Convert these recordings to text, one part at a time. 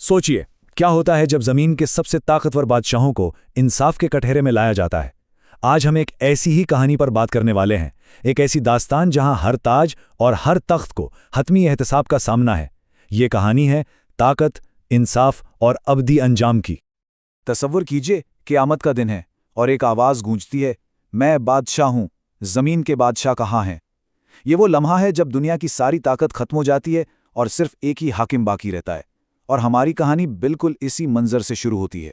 सोचिए, क्या होता है जब जमीन के सबसे ताकतवर बादशाहों को इंसाफ के कटहरे में लाया जाता है। आज हम एक ऐसी ही कहानी पर बात करने वाले हैं, एक ऐसी दास्तान जहां हर ताज और हर तख्त को हतमी एहतसाब का सामना है। ये कहानी है ताकत, इंसाफ और अबदी अंजाम की। तसव्वुर कीजिए, क़यामत का दिन है और एक आवाज़ गूंजती है, मैं बादशाह हूँ, ज़मीन के बादशाह कहाँ हैं। ये वो लम्हा है जब दुनिया की सारी ताकत खत्म हो जाती है और सिर्फ एक ही हाकिम बाकी रहता है। और हमारी कहानी बिल्कुल इसी मंजर से शुरू होती है।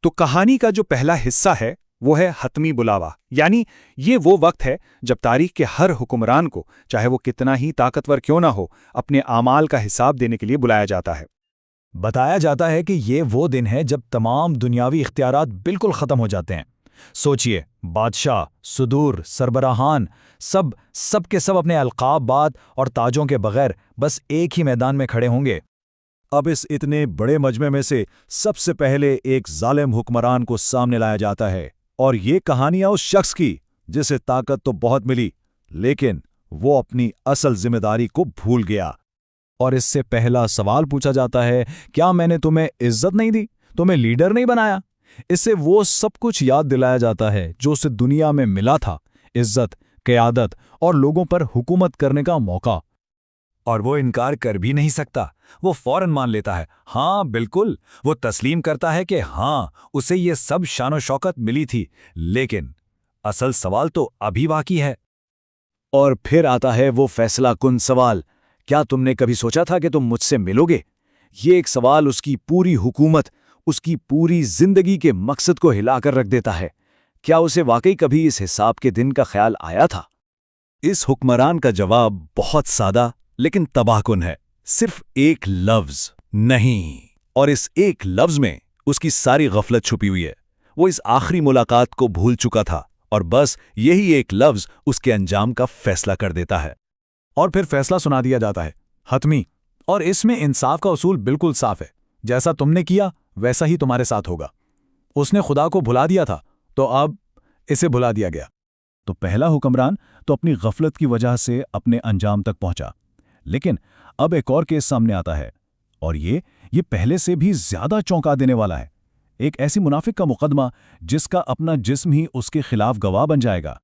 तो कहानी का जो पहला हिस्सा है वो है हतमी बुलावा, यानी ये वो वक्त है जब तारीख के हर हुक्मरान को, चाहे वो कितना ही ताकतवर क्यों ना हो, अपने आमाल का हिसाब देने के लिए बुलाया जाता है। बताया जाता है कि ये वो दिन है जब तमाम दुनियावी इख्तियारात बिल्कुल ख़त्म हो जाते हैं। सोचिए, बादशाह, सुदूर, सरबराहान, सब के सब अपने अलकाबात और ताजों के बगैर बस एक ही मैदान में खड़े होंगे। अब इस इतने बड़े मजमे में से सबसे पहले एक जालिम हुक्मरान को सामने लाया जाता है, और ये कहानियां उस शख्स की जिसे ताकत तो बहुत मिली, लेकिन वो अपनी असल जिम्मेदारी को भूल गया। और इससे पहला सवाल पूछा जाता है, क्या मैंने तुम्हें इज्जत नहीं दी, तुम्हें लीडर नहीं बनाया? इससे वो सब कुछ याद दिलाया जाता है जो उसे दुनिया में मिला था, इज्जत, क़यादत और लोगों पर हुकूमत करने का मौका। और वो इनकार कर भी नहीं सकता, वो फौरन मान लेता है, हाँ बिल्कुल, वो तस्लीम करता है कि हाँ, उसे ये सब शानो शौकत मिली थी। लेकिन असल सवाल तो अभी बाकी है। और फिर आता है वो फैसला कुन सवाल, क्या तुमने कभी सोचा था कि तुम मुझसे मिलोगे? ये एक सवाल उसकी पूरी हुकूमत, उसकी पूरी जिंदगी के मकसद को हिलाकर रख देता है। क्या उसे वाकई कभी इस हिसाब के दिन का ख्याल आया था? इस हुक्मरान का जवाब बहुत सादा लेकिन तबाहकुन है, सिर्फ एक लफ्ज नहीं। और इस एक लफ्ज में उसकी सारी गफलत छुपी हुई है। वो इस आखिरी मुलाकात को भूल चुका था और बस यही एक लफ्ज उसके अंजाम का फैसला कर देता है। और फिर फैसला सुना दिया जाता है, हतमी। और इसमें इंसाफ का उसूल बिल्कुल साफ है, जैसा तुमने किया वैसा ही तुम्हारे साथ होगा। उसने खुदा को भुला दिया था, तो अब इसे भुला दिया गया। तो पहला हुक्मरान तो अपनी गफलत की वजह से अपने अंजाम तक पहुंचा, लेकिन अब एक और केस सामने आता है, और ये पहले से भी ज्यादा चौंका देने वाला है। एक ऐसी मुनाफिक का मुकदमा जिसका अपना जिस्म ही उसके खिलाफ गवाह बन जाएगा।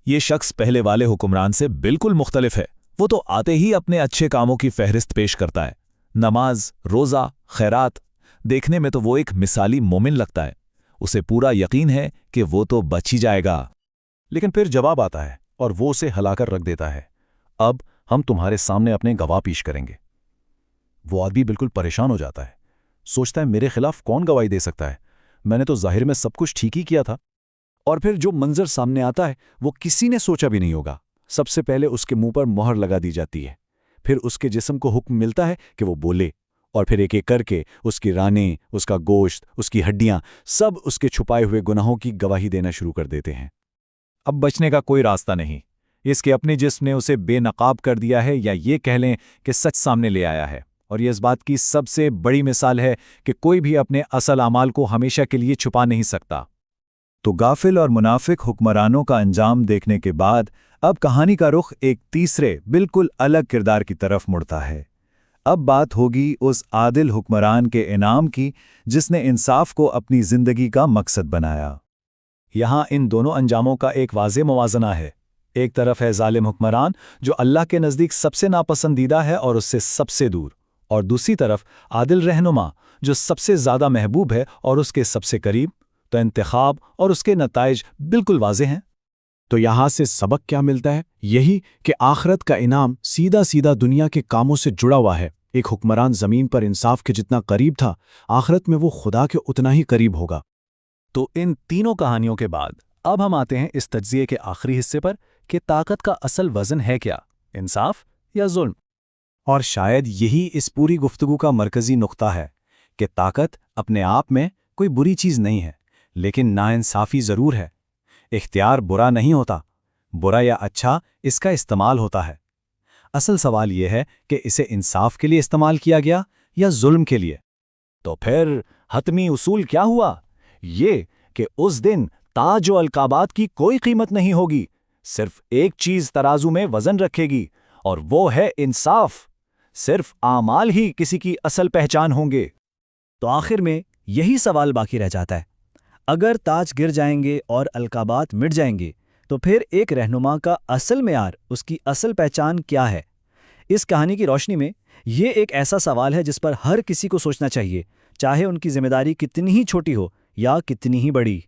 ये शख्स पहले वाले हुक्मरान से बिल्कुल मुख्तलिफ है। वो तो आते ही अपने अच्छे कामों की फहरिस्त पेश करता है, नमाज, रोज़ा, खैरात। देखने में तो वो एक मिसाली मोमिन लगता है। उसे पूरा यकीन है कि वो तो बच ही जाएगा। लेकिन फिर जवाब आता है और वो उसे हिलाकर रख देता है, अब हम तुम्हारे सामने अपने गवाह पेश करेंगे। वो आदमी बिल्कुल परेशान हो जाता है, सोचता है मेरे खिलाफ कौन गवाही दे सकता है, मैंने तो जाहिर में सब कुछ ठीक ही किया था। और फिर जो मंजर सामने आता है वो किसी ने सोचा भी नहीं होगा। सबसे पहले उसके मुंह पर मोहर लगा दी जाती है, फिर उसके जिस्म को हुक्म मिलता है कि वो बोले, और फिर एक एक करके उसकी रानें, उसका गोश्त, उसकी हड्डियां, सब उसके छुपाए हुए गुनाहों की गवाही देना शुरू कर देते हैं। अब बचने का कोई रास्ता नहीं। इसके अपने जिस्म ने उसे बेनकाब कर दिया है, या ये कह लें कि सच सामने ले आया है। और ये इस बात की सबसे बड़ी मिसाल है कि कोई भी अपने असल अमाल को हमेशा के लिए छुपा नहीं सकता। तो गाफिल और मुनाफिक हुक्मरानों का अंजाम देखने के बाद अब कहानी का रुख एक तीसरे बिल्कुल अलग किरदार की तरफ मुड़ता है। अब बात होगी उस आदिल हुक्मरान के इनाम की जिसने इंसाफ को अपनी जिंदगी का मकसद बनाया। यहाँ इन दोनों अंजामों का एक वाज़ेह मुवाज़ना है। एक तरफ है जालिम हुक्मरान जो अल्लाह के नज़दीक सबसे नापसंदीदा है और उससे सबसे दूर, और दूसरी तरफ आदिल रहनुमा जो सबसे ज़्यादा महबूब है और उसके सबसे करीब। तो इंतखाब और उसके नताइज बिल्कुल वाज़ेह हैं। तो यहाँ से सबक क्या मिलता है? यही कि आखिरत का इनाम सीधा सीधा दुनिया के कामों से जुड़ा हुआ है। एक हुक्मरान ज़मीन पर इंसाफ के जितना करीब था, आखिरत में वो खुदा के उतना ही करीब होगा। तो इन तीनों कहानियों के बाद अब हम आते हैं इस तज्ज़िये के आखिरी हिस्से पर कि ताकत का असल वज़न है क्या, इंसाफ या जुल्म। और शायद यही इस पूरी गुफ्तगू का मरकज़ी नुक्ता है कि ताकत अपने आप में कोई बुरी चीज़ नहीं है, लेकिन नाइंसाफ़ी ज़रूर है। इख्तियार बुरा नहीं होता, बुरा या अच्छा इसका इस्तेमाल होता है। असल सवाल यह है कि इसे इंसाफ के लिए इस्तेमाल किया गया या जुल्म के लिए। तो फिर हतमी उसूल क्या हुआ? ये कि उस दिन ताज व अलकाबात की कोई कीमत नहीं होगी, सिर्फ एक चीज तराजू में वजन रखेगी, और वो है इंसाफ। सिर्फ आमाल ही किसी की असल पहचान होंगे। تو آخر میں یہی سوال باقی رہ جاتا ہے، اگر تاج گر جائیں گے اور القابات مٹ جائیں گے تو پھر ایک رہنما کا اصل معیار، اس کی اصل پہچان کیا ہے؟ اس کہانی کی روشنی میں یہ ایک ایسا سوال ہے جس پر ہر کسی کو سوچنا چاہیے، چاہے ان کی ذمہ داری کتنی ہی چھوٹی ہو یا کتنی ہی بڑی۔